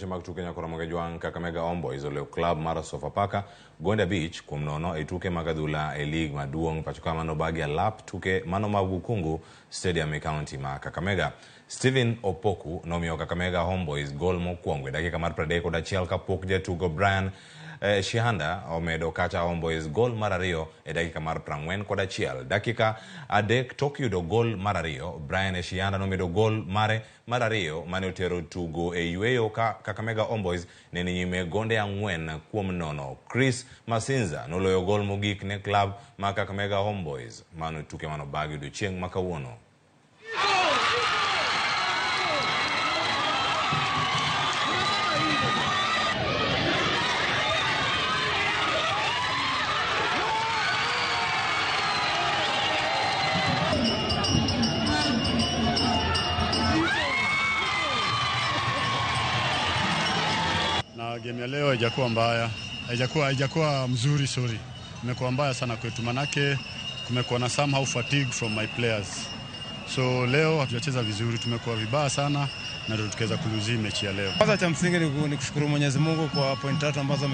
weche mag tuke nyaka Ramogi jwang Kakamega Homaboyz oleo club mar Sofapaka Gonda Beach kuom nono e tuke mag adhula e league maduong' pacho ka mano bagi alap tuke mano mag Bukungu Stadium e county ma Kakamega. Stephen Opoku nomiyo Kakamega Homaboyz gol mokwongo e dakika mar 31 kapok jatugo Brian Shihanda omedo kacha Homaboyz gol mar ariyo e dakika mar 41. Dakika adek tok yudo gol mar ariyo, Brian Shihanda nomedo gol mare mar ariyo mane otero tugo e yueyo ka Kakamega Homaboyz ne ni nyime gonde 4-0. Chris Masinza noloyo gol mogik ne club ma Kakamega Homaboyz mano tuke mano bagi odiochieng' ma kawuono. Na game ya leo haijakuwa mbaya, haijakuwa mzuri, sorry. Imekuwa mbaya sana kwetu manake kumekuwa na somehow fatigue from my players. So leo hatujacheza vizuri, tumekuwa vibaya sana na ndio tukaweza kuluzi mechi ya leo. Kwanza cha msingi ni kushukuru Mwenyezi Mungu kwa point 3 ambazo